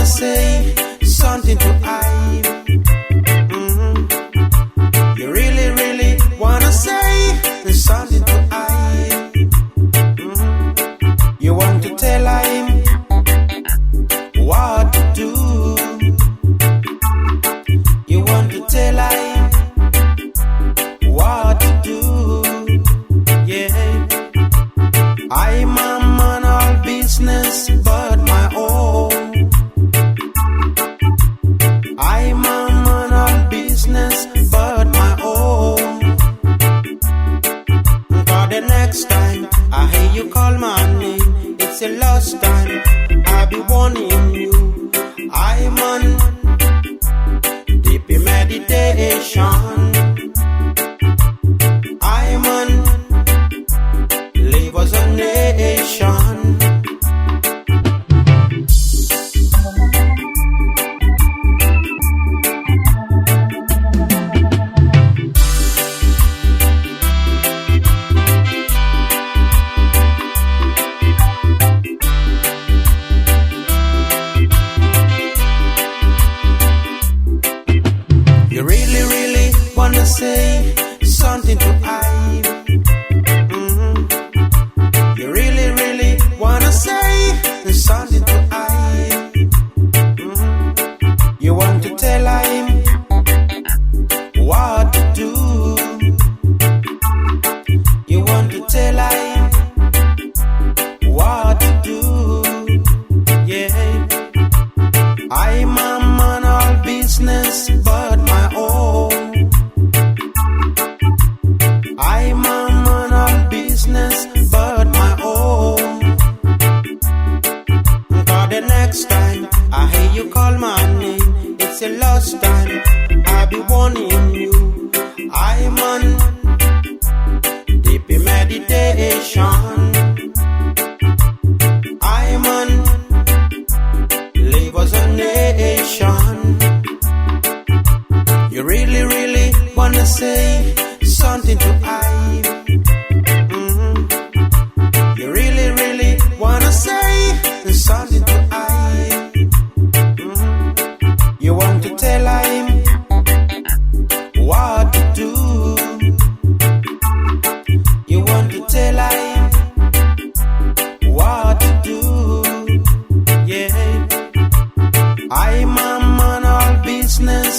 wanna say something to I. You really, really wanna say something to I. You want to tell him what to do. You want to tell him what to do. Yeah, I'm a man of business, but my own. I'm a man of business, but my own. For the next time I hear you call my name, it's a lost time. I'll be warning you. I'm on deep in meditation. I'm on leave us a nation. You really, really wanna say something to I. You really, really wanna say something to I. You want to tell him what to do. You want to tell him what to do. Yeah, I'm a man of business, but my own. I'm a man of business, but my own. For the next time I hear you call my name, it's a lost time. I'll be warning you. I'm on deep in meditation. I'm on leave us a nation. You really, really wanna say something to I. You really, really wanna say something to I. You want to tell him what to do. You want to tell him what to do. Yeah, I'm a man of business,